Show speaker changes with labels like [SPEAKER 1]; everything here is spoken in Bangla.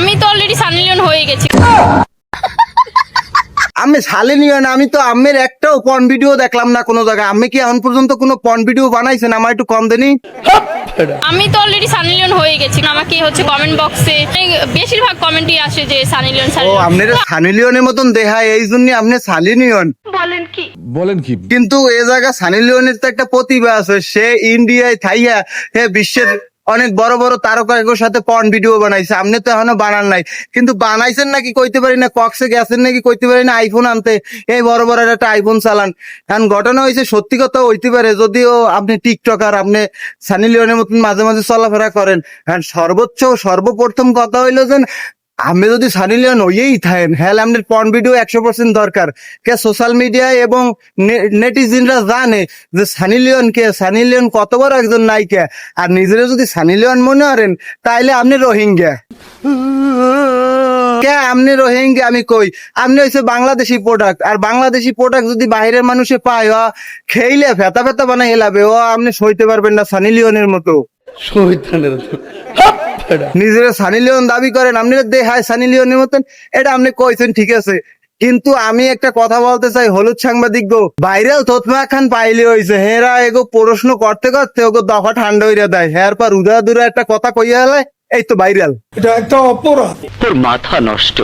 [SPEAKER 1] আমি তো অলরেডি সানি লিওন হয়ে গেছি।
[SPEAKER 2] আমি সালে নিও না, আমি তো আমের একটাও পর্ন ভিডিও দেখলাম না কোনো জায়গায়। আমি কি এখন পর্যন্ত কোনো পর্ন ভিডিও বানাইছেন? আমার একটু কম দেনি।
[SPEAKER 1] আমি তো অলরেডি সানি লিওন হয়ে গেছি। আমাকে হচ্ছে কমেন্ট বক্সে বেশিরভাগ কমেন্টই আসে যে সানি লিওন সানি
[SPEAKER 2] ও
[SPEAKER 1] লিওন।
[SPEAKER 2] আপনার সানি লিওনের মতন দেখায়, এই জন্য আপনি সালি নিয়ন।
[SPEAKER 3] বলেন কি?
[SPEAKER 2] কিন্তু এ জায়গা সানি লিওনের তো একটা প্রতিভা আছে, সে ইন্ডিয়ায় থাইয়া বিশ্বের অনেক বড় বড় তারকার সাথে পর্ন ভিডিও বানাইছে। আপনি তো এখনো বানান নাই, কিন্তু বানাইছেন নাকি কইতে পারি না, কক্সে গেছেন নাকি কইতে পারি না, আইফোন আনতে এই বড় বড় একটা আইফোন চালান। এখন ঘটনা হয়েছে সত্যি কথা হইতে পারে, যদিও আপনি টিকটকার, আপনি সানি লিওনের মতন মাঝে মাঝে চলাফেরা করেন। হ্যাঁ, সর্বপ্রথম কথা হইলো যে আমি যদি সানি লিওন হইয়েই থাকেন, হ্যাঁ আমাদের পর্ন ভিডিও 100% দরকার। কে সোশ্যাল মিডিয়ায় এবং নেটিজেনরা জানে যে সানি লিওন কে, সানি লিওন কত বড় একজন নায়িকা। আর নিজেরা যদি সানি লিওন মনে করেন তাইলে আপনি রোহিঙ্গা। কে আপনি রোহিঙ্গা? আমি কই আপনি হইছে বাংলাদেশি প্রোডাক্ট। আর বাংলাদেশি প্রোডাক্ট যদি বাইরের মানুষে পায়, ও খেইলে ফেতা ফেতা বানাই হেলাবে। ও আপনি সইতে পারবেন না সানি লিওনের মতো। নিজের সানি লিওন দাবি করেন, আপনি দেখায় সানি লিওনের মতন, এটা আপনি কইছেন ঠিক আছে। কিন্তু আমি একটা কথা বলতে চাই, হলুদ সাংবাদিক গো, ভাইরাল থতমা খান পাইলে হয়েছে, হেরা এগো প্রশ্ন করতে করতে ওগো দফা ঠান্ডা হইয়া দেয়। হ্যার পর উদা দুরা একটা কথা কইয়া হলে এই তো ভাইরাল।
[SPEAKER 4] এটা একটা অপরাধ।
[SPEAKER 5] তোর মাথা নষ্ট।